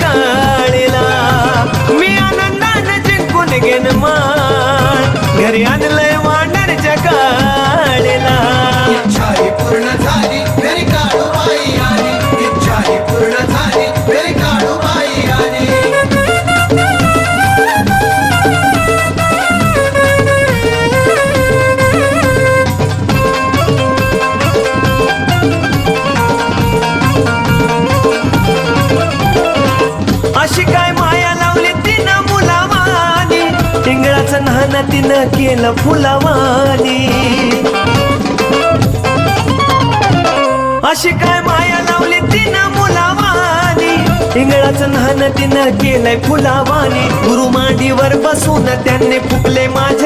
काळीला मी आनंदाने जिंकून घेन मान घरी आणलंय वानरच्या काळीला इच्छाही पूर्ण झाली घरी काळूबाई आली इच्छाही पूर्ण झाली घरी काळूबाई आली अशी काय माया लावली तिनं मुलावानी टिंगळाचं न्हाण तिनं केलं फुलावानी अशी काय माया लावली तिनं मुलावानी टिंगळाचं न्हाण तिनं केलंय फुलावानी गुरु मांडीवर बसून त्यांनी फुकले माझे